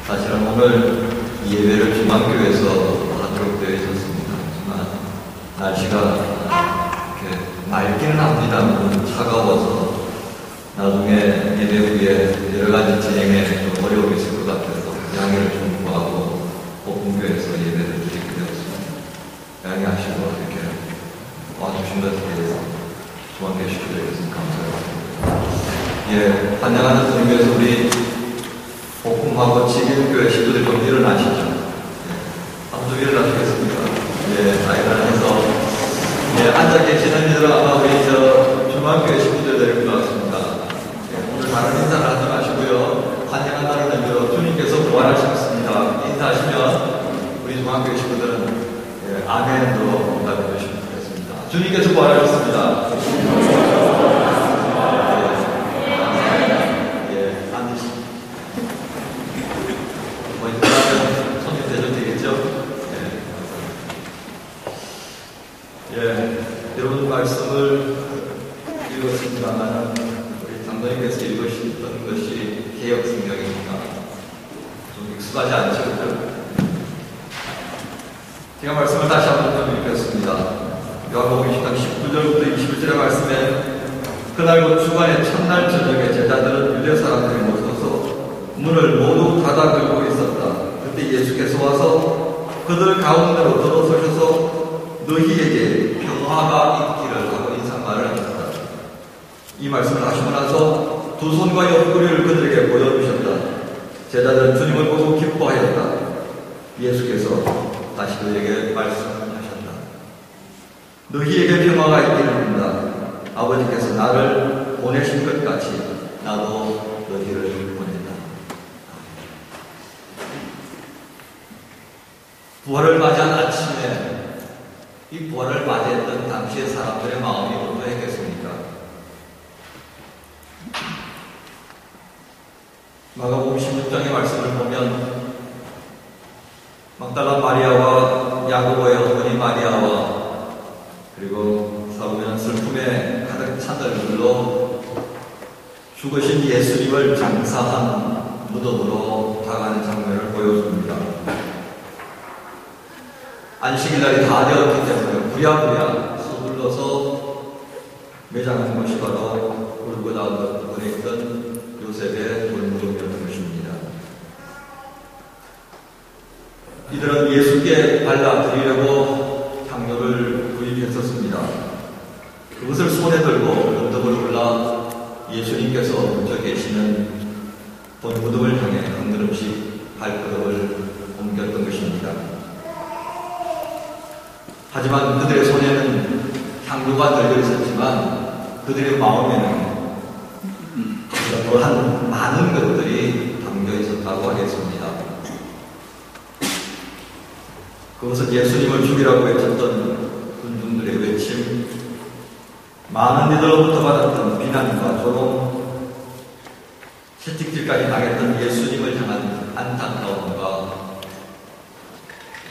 사실은 오늘 이 예배를 중앙교회에서 하도록 되어 있었습니다. 하지만 날씨가 이렇게 맑기는 합니다만 차가워서 나중에 예배 후에 여러 가지 진행에 좀 어려움이 있을 것 같아서 양해를 좀 구하고 오픈교회에서 예배를 드리게 되었습니다. 양해하시고 이렇게 와주신 것에 대해서 중앙교회식구들에게서 감사합니다. 예, 환영하는 주님께서 우리 복음하고 지길교회 식구들 좀 일어나시죠. 예, 한번 좀 일어나시겠습니까? 예, 다 일어나서 예, 앉아 계시는 이들 아마 우리 중앙교회 식구들 데리고 나왔습니다. 예, 오늘 다른 인사를 하지 마시고요. 환영한다는 의미로 주님께서 부활하셨습니다. 인사하시면 우리 중앙교회 식구들은 예, 아멘으로 응답해 주시면 좋겠습니다. 주님께서 부활하셨습니다. 여러분 말씀을 읽었습니다만 우리 장로님께서 읽으셨던 것이 개역 성경입니다. 좀 익숙하지 않죠? 제가 말씀을 다시 한번 좀 읽겠습니다. 요한복음 10장 19절부터 21절의 말씀에 그날 곧 주간의 첫날 저녁에 제자들은 유대 사람들이 모여서 문을 모두 닫아 걸고 있었다. 그때 예수께서 와서 그들 가운데로 들어서셔서 너희에게 평화가 있기를 하고 인사말을 하셨다. 이 말씀을 하시고 나서 두 손과 옆구리를 그들에게 보여주셨다. 제자들은 주님을 보고 기뻐하였다. 예수께서 다시 그들에게 말씀하셨다. 너희에게 평화가 있기를 빈다. 아버지께서 나를 보내신 것 같이 나도 너희를 보낸다. 부활을 맞이한 아침에 이 부활을 맞이했던 당시의 사람들의 마음이 어떠했겠습니까? 마가복음 16장의 말씀을 보면 막달라 마리아와 야고보의 어머니 마리아와 그리고 사도는 슬픔에 가득 찬 얼굴로 죽으신 예수님을 장사한 무덤으로 다가가는 장면을 보여줍니다. 안식일날이 다 되었기 때문에 부랴부랴 서둘러서 매장한 것이 바로 골고다 부근에 있던 요셉의 돌무덤이었던 것입니다. 이들은 예수께 발라드리려고 향료를 구입했었습니다. 그것을 손에 들고 무덤을 올라 예수님께서 묻혀 계시는 돌무덤을 향해 한 걸음씩 발걸음을 옮겼던 것입니다. 하지만 그들의 손에는 향료가 들려 있었지만 그들의 마음에는 또한 많은 것들이 담겨 있었다고 하겠습니다. 그것은 예수님을 죽이라고 외쳤던 군중들의 외침, 많은 이들로부터 받았던 비난과 조롱, 채찍질까지 당했던 예수님을 향한 안타까움과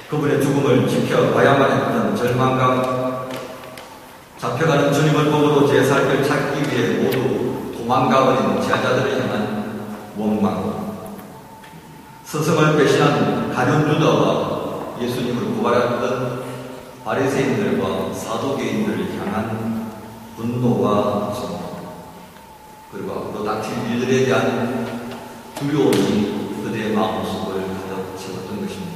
그분의 죽음을 지켜봐야만 했던 절망감, 잡혀가는 주님을 보고도 제 삶을 찾기 위해 모두 도망가버린 제자들을 향한 원망, 스승을 배신한 가룟 유다와 예수님을 구발했던 바리새인들과 사두개인들을 향한 분노와 정죄, 그리고 앞으로 닥칠 일들에 대한 두려움이 그들의 마음속을 가득 채웠던 것입니다.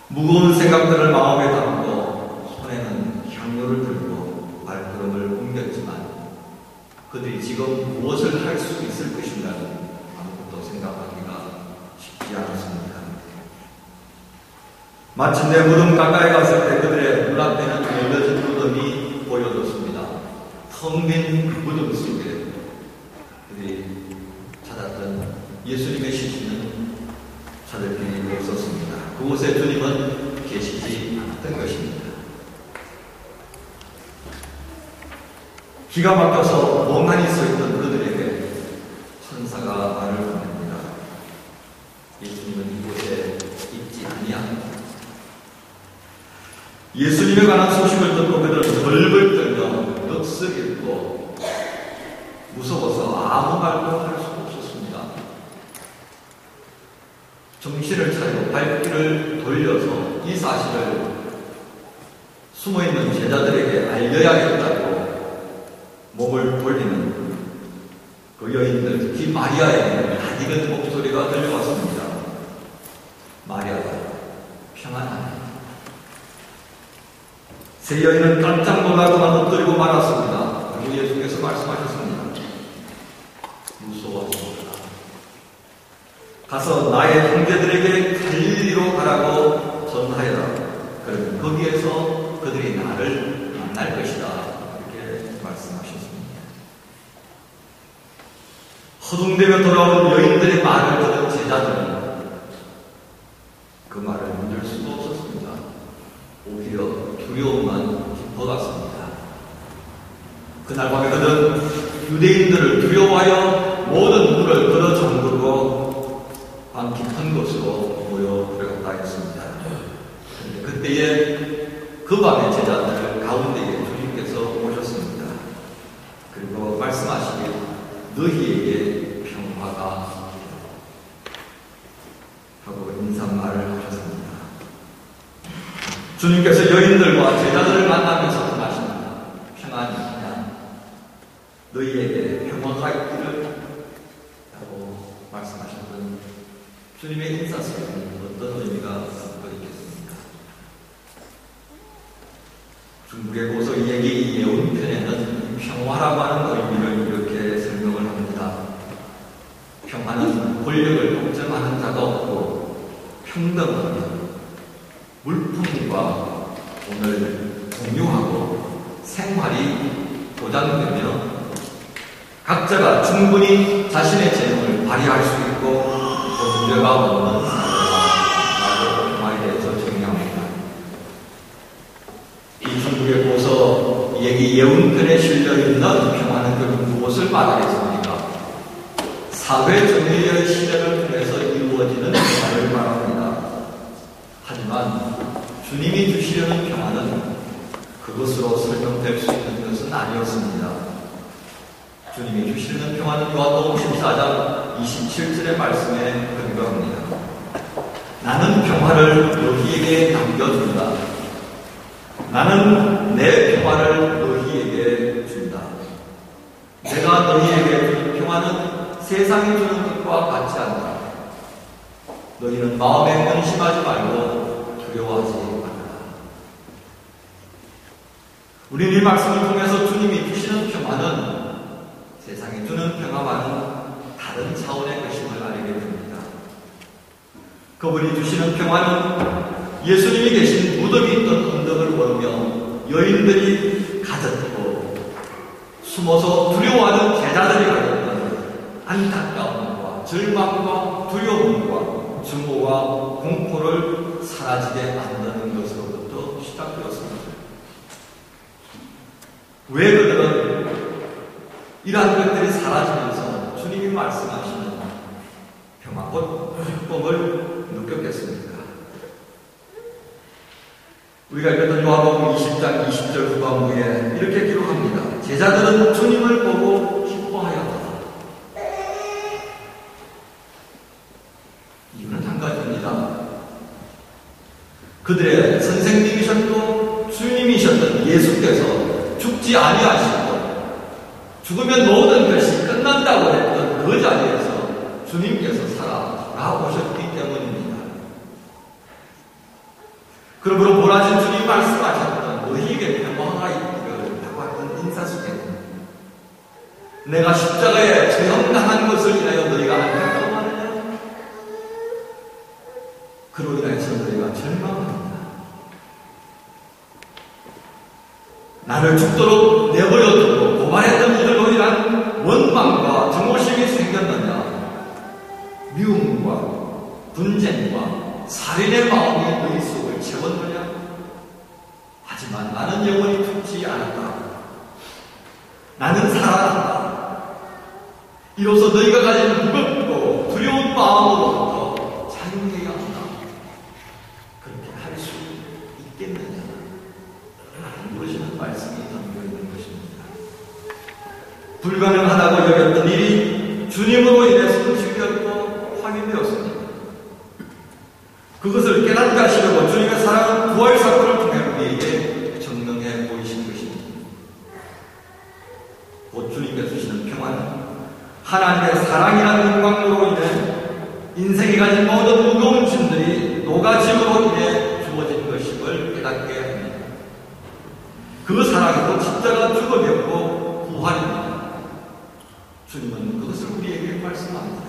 무거운 생각들을 마음에 담고 손에는 향료를 들고 발걸음을 옮겼지만 그들이 지금 무엇을 할 수 있을 것인가는 아무것도 생각하기가 쉽지 않았습니다. 마침내 무덤 가까이 갔을 때 그들의 눈앞에는 열려진 무덤이 보여졌습니다. 텅 빈 무덤 속에 그들이 찾았던 예수님의 시신은 찾을 길이 없었습니다. 그곳에 주님은 계시지 않았던 것입니다. 기가 막혀서 멍하니 서 있던 그들에게 천사가 말을 보냅니다. 예수님은 이곳에 있지 아니하다. 예수님에 관한 소식을 듣고 그들은 벌벌 떨며 넋을 잃고 무서워서 아무 말도 할 수 없었습니다. 정신을 차리고 발길을 돌려서 이 사실을 숨어있는 제자들에게 알려야겠다고 몸을 돌리는 그 여인들, 특히 마리아에게 낯익은 목소리가 들려왔습니다. 마리아가 평안하네. 세 여인은 깜짝 놀라고만 엎드리고 말았습니다. 그리고 예수께서 말씀하셨습니다. 무서워하십니다. 가서 나의 형제들에게 갈릴리로 가라고 전하여라. 그러면 거기에서 그들이 나를 만날 것이다. 이렇게 말씀하셨습니다. 허둥대며 돌아온 여인들의 말을 들은 제자들은 그 말을 믿을 수도 없었습니다. 오히려 두려움만 깊어갔습니다. 그날 밤에 그들은 유대인들을 두려워하여 모든 문을 걸어 잠그고 방 깊은 곳으로 모여 들어갔다 했습니다. 그때에 그 밤에 제자들 가운데에 주님께서 오셨습니다. 그리고 말씀하시길 너희에게 평화가 하고 인사말을 하셨습니다. 주님께서 여인들과 제자들을 만나면서 전하십니다. 평안이 있냐? 너희에게 평화가 있기를 하고 말씀하셨던 주님의 인사 속에 어떤 의미가 갖고 있겠습니까? 중국의 고서 얘기 예언편에는 평화라고 하는 의미를 이렇게 설명을 합니다. 평화는 권력을 독점하는 자가 없고 평등하며 물품과 돈을 공유하고 생활이 보장되며 각자가 충분히 자신의 재능을 발휘할 수 있고 문제가 없는 사회라고 평화에 대해서 정의합니다. 이 중국의 고서 얘기 예언편에 실려있는 평화는 결국 무엇을 말하겠습니까? 사회 정의의 실현을 통해서 이루어지는 평화를 말합니다. 하지만 주님이 주시려는 평화는 그것으로 설명될 수 있는 것은 아니었습니다. 주님이 주시려는 평화는 요한복음 14장 27절의 말씀에 근거합니다. 나는 평화를 너희에게 남겨준다. 나는 내 평화를 너희에게 준다. 내가 너희에게 주는 평화는 세상이 주는 것과 같지 않다. 너희는 마음에 근심하지 말고 두려워하지 말라. 우리는 이 말씀을 통해서 주님이 주시는 평화는 세상이 주는 평화와는 다른 차원의 것임을 알게 됩니다. 그분이 주시는 평화는 예수님이 계신 무덤이 있던 언덕을 오르며 여인들이 가졌고 숨어서 두려워하는 제자들이 가졌던 안타까움과 절망과 두려움과 증오와 공포를 사라지게 만드는 것으로부터 시작되었습니다. 왜 그들은 이러한 것들이 사라지면서 주님이 말씀하시는 평화, 곧 기쁨을 느꼈겠습니까? 우리가 읽었던 요한복음 20장 20절 후반부에 이렇게 기록합니다. 제자들은 주님을 보고 기뻐하였다. 이유는 한 가지입니다. 그들의 선생님이셨고 주님이셨던 예수께서 죽지 아니하시고 죽으면 모든 것이 끝난다고 했던 그 자리에서 주님께서 살아 돌아오셨기 때문입니다. 그러므로 보라진 주님이 말씀하셨던 너희에게 평화가 있기를 하고 하던 인사 속에 내가 십자가에 처형당한 것을 인하여 너희가 안타까워하느냐? 그로 인해서 너희가 절망합니다. 나를 죽도록 내버려두고 고발했던 이들로 인한 원망과 증오심이 생겼느냐? 미움과 분쟁과 살인의 마음이 너희 속을 채웠느냐? 하지만 나는 영원히 죽지 않았다. 나는 살아난다. 이로써 너희가 가진 무겁고 두려운 마음으로부터 자유해야 한다. 그렇게 할 수 있겠느냐? 모르시는 말씀이 담겨 있는 것입니다. 불가능하다고 여겼던 일이 주님으로 인해 성취되었고 확인되었습니다. 하나님의 사랑이라는 영광으로 인해 인생이 가진 모든 무거운 짐들이 녹아짐으로 인해 주어진 것임을 깨닫게 합니다. 그 사랑도 십자가 죽음이었고 부활입니다. 주님은 그것을 우리에게 말씀합니다.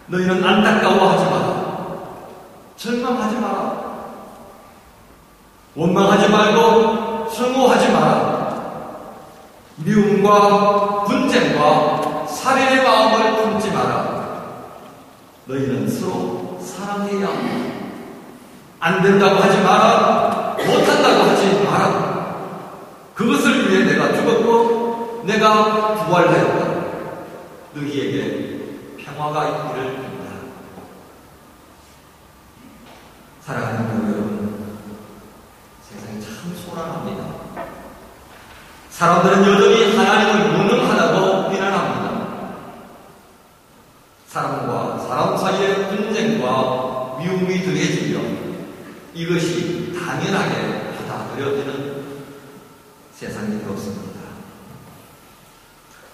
너희는 안타까워하지 마라. 절망하지 마라. 원망하지 말고 성호하지 마라. 미움과 분쟁과 살인의 마음을 품지 마라. 너희는 서로 사랑해야 합니다. 안 된다고 하지 마라. 못한다고 하지 마라. 그것을 위해 내가 죽었고 내가 부활하였다. 너희에게 평화가 있기를 빕니다. 사랑하는 교회 여러분, 세상이 참 소란합니다. 사람들은 여전히 하나님을 무능하다고 비난합니다. 사람과 사람 사이의 분쟁과 미움이 더해지면 이것이 당연하게 받아들여지는 세상이 되었습니다.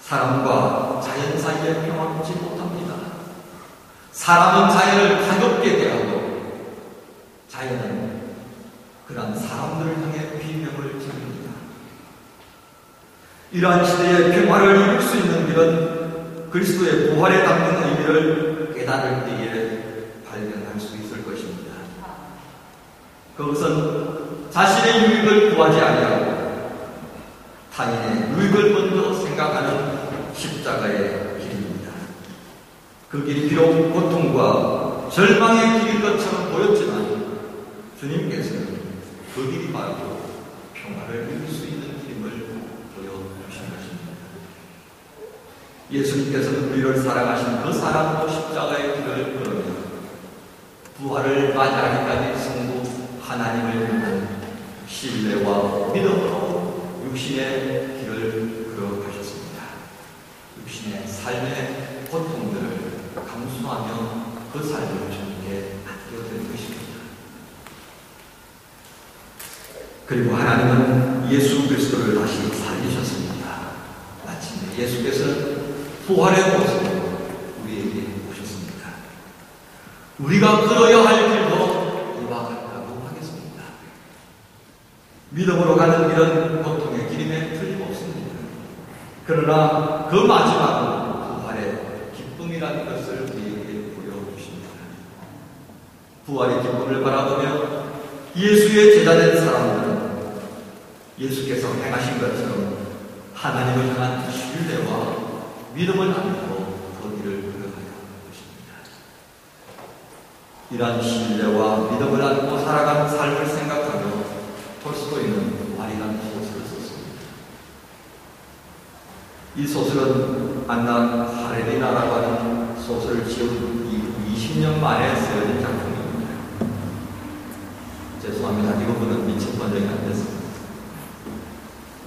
사람과 자연 사이에 평화롭지 못합니다. 사람은 자연을 가볍게 대하고 자연은 그러한 사람들을 향해 비명을 지릅니다. 이러한 시대의 평화를 이룰 수 있는 길은 그리스도의 부활에 담긴 의미를 깨달을 때에 발견할 수 있을 것입니다. 그것은 자신의 유익을 구하지 아니하고 타인의 유익을 먼저 생각하는 십자가의 길입니다. 그 길이 비록 고통과 절망의 길인 것처럼 보였지만 주님께서는 그 길이 바로 평화를 이룰 수 있는 길임을 보여주신 것입니다. 예수님께서는 우리를 사랑하신 그 사랑으로 십자가의 길을 걸으며 부활을 맞이하기까지 승부 하나님을 향한 신뢰와 믿음으로 육신의 길을 걸어가셨습니다. 육신의 삶의 고통들을 감수하며 그 삶을 주님께 맡겨드린 것입니다. 그리고 하나님은 예수 그리스도를 다시 살리셨습니다. 마침내 예수께서는 부활의 모습으로 우리에게 오셨습니다. 우리가 걸어야 할 길도 이와 같다고 하겠습니다. 믿음으로 가는 길은 고통의 길임에 틀림없습니다. 그러나 그 마지막은 부활의 기쁨이라는 것을 우리에게 보여주십니다. 부활의 기쁨을 바라보며 예수의 제자된 사람들은 예수께서 행하신 것처럼 하나님을 향한 신뢰와 믿음을 안고 그 길을 걸어가야 하는 것입니다. 이러한 신뢰와 믿음을 안고 살아가는 삶을 생각하며 톨스토이는 아리란 소설을 썼습니다. 이 소설은 안나 카레니나라고 하는 소설을 지은 이후 20년 만에 쓰여진 작품입니다. 죄송합니다. 이 부분은 미처 번역이 안 됐습니다.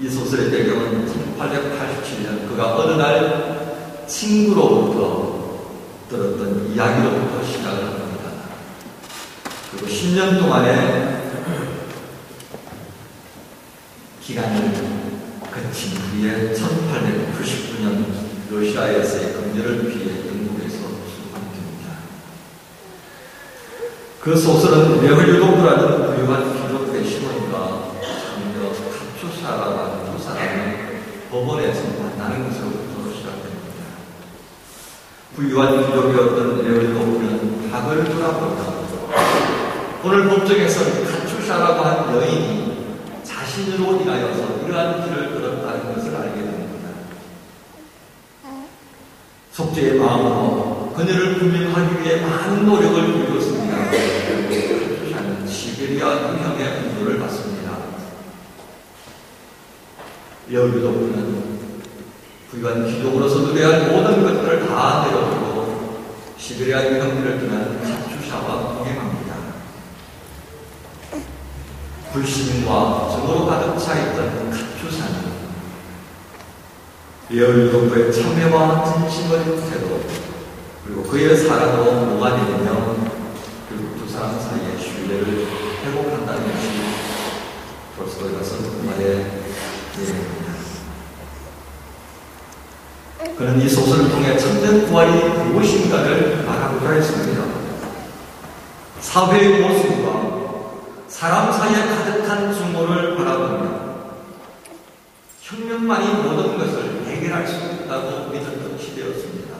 이 소설의 배경은 1887년 그가 어느 날 친구로부터 들었던 이야기로부터 시작을 합니다. 그리고 10년 동안의 기간을 거친 후에 1899년 러시아에서의 금전을 피해 영국에서 출판됩니다. 그 소설은 레흐류도프라는 부유한 귀족의 시몬과 장녀 카투샤라고 하는 두 사람이 법원에서 만나는 것으로부터 시작됩니다. 부유한 귀족이었던 레흐류도프는 학을 돌아보다 오늘 법정에서 카투샤라고 하는 여인이 자신으로 인하여서 이러한 길을 걸었다는 것을 알게 됩니다. 속죄의 마음으로 그녀를 분명하기 위해 많은 노력을 기울였습니다. 카투샤는 시베리아 유형의 분노를 받습니다. 레흐류도프는 부유한 귀족으로서 누려야 할 모든 것들을 다 내려두고 시베리아 유형길을 떠난 카투샤와 동행합니다. 불신과 정으로 가득 차 있던 카투샤는 레흐류도프의 참회와 진심의 태도 그리고 그의 사랑으로 녹아내리며 그 두 사람 사이의 신뢰를 회복한다는 것이 톨스토이가 쓴 그 말의 내용입니다. 그는 이 소설을 통해 참된 부활이 무엇인가를 말하고자 했습니다. 사회의 모습과 사람 사이에 가득한 증오를 바라보며 혁명만이 모든 것을 해결할 수 있다고 믿었던 시대였습니다.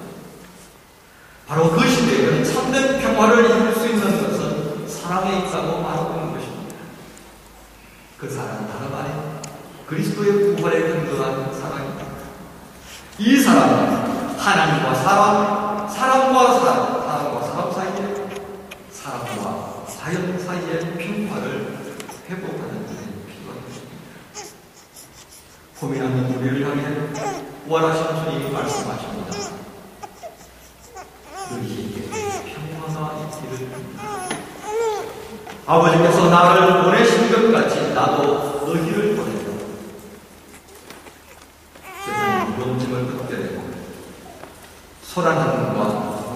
바로 그 시대에는 참된 평화를 이룰 수 있는 것은 사랑에 있다고 말하고 있는 것입니다. 그 사랑은 다름 아닌 그리스도의 부활에 근거한 사랑입니다. 이 사랑은 하나님과 사람, 사람과 사람 사이에, 사람과 자연 사이의 평화를 회복하는 일이 필요한 것입니다. 고민하는 우리를 향해 부활하신 주님이 말씀하십니다. 너희에게 평화가 있기를 바랍니다. 아버지께서 나를 보내신 것 같이 나도 너희를 보낸다. 세상의 무거운 짐을 벗게 되고 소란함과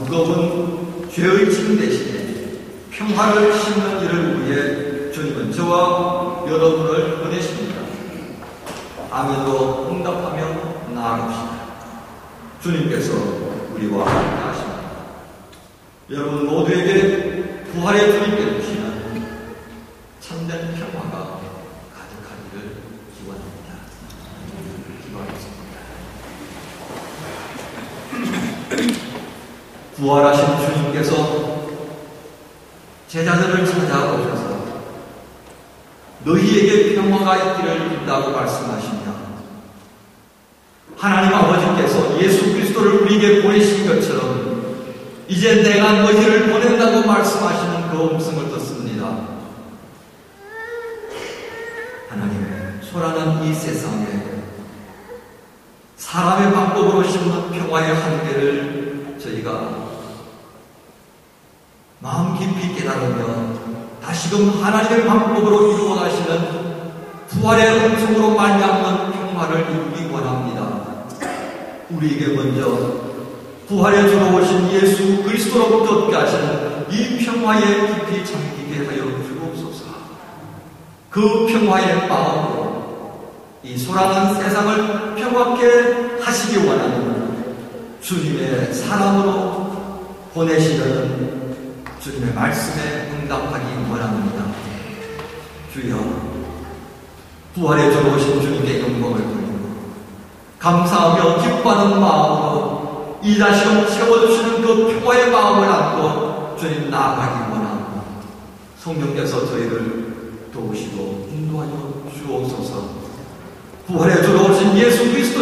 무거운 죄의 짐 대신에 평화를 심는 일을 위해 주님은 저와 여러분을 보내십니다. 아멘으로 응답하며 나아갑시다. 주님께서 우리와 함께 하십니다. 여러분 모두에게 부활의 주님께 주시는 참된 평화가 가득하기를 기원합니다. 기도하겠습니다. 부활하신 주님께서 제자들을 찾아오셔서 너희에게 평화가 있기를 빈다고 말씀하시며 하나님 아버지께서 예수 그리스도를 우리에게 보내신 것처럼 이제 내가 너희를 보낸다고 말씀하시는 그 음성을 듣습니다. 하나님의 소란한 이 세상에 사람의 방법으로 심는 평화의 한계를 저희가 마음 깊이 깨달으며 다시금 하나님의 방법으로 이루어가시는 부활의 음성으로 말미암는 평화를 이루기 원합니다. 우리에게 먼저 부활에 들어오신 예수 그리스도로부터 얻게 하시는 이 평화에 깊이 잠기게 하여 주옵소서. 그 평화의 마음으로 이 소란한 세상을 평화케 하시기 원하는 주님의 사랑으로 보내시려는 주님의 말씀에 응답하기 원합니다. 주여, 부활에 들어오신 주님께 영광을 돌리고 감사하며 기뻐하는 마음으로 이 다시금 채워주시는 그 평화의 마음을 안고 주님 나아가기 원하고 성령께서 저희를 도우시고 인도하여 주옵소서. 부활에 들어오신 예수 그리스도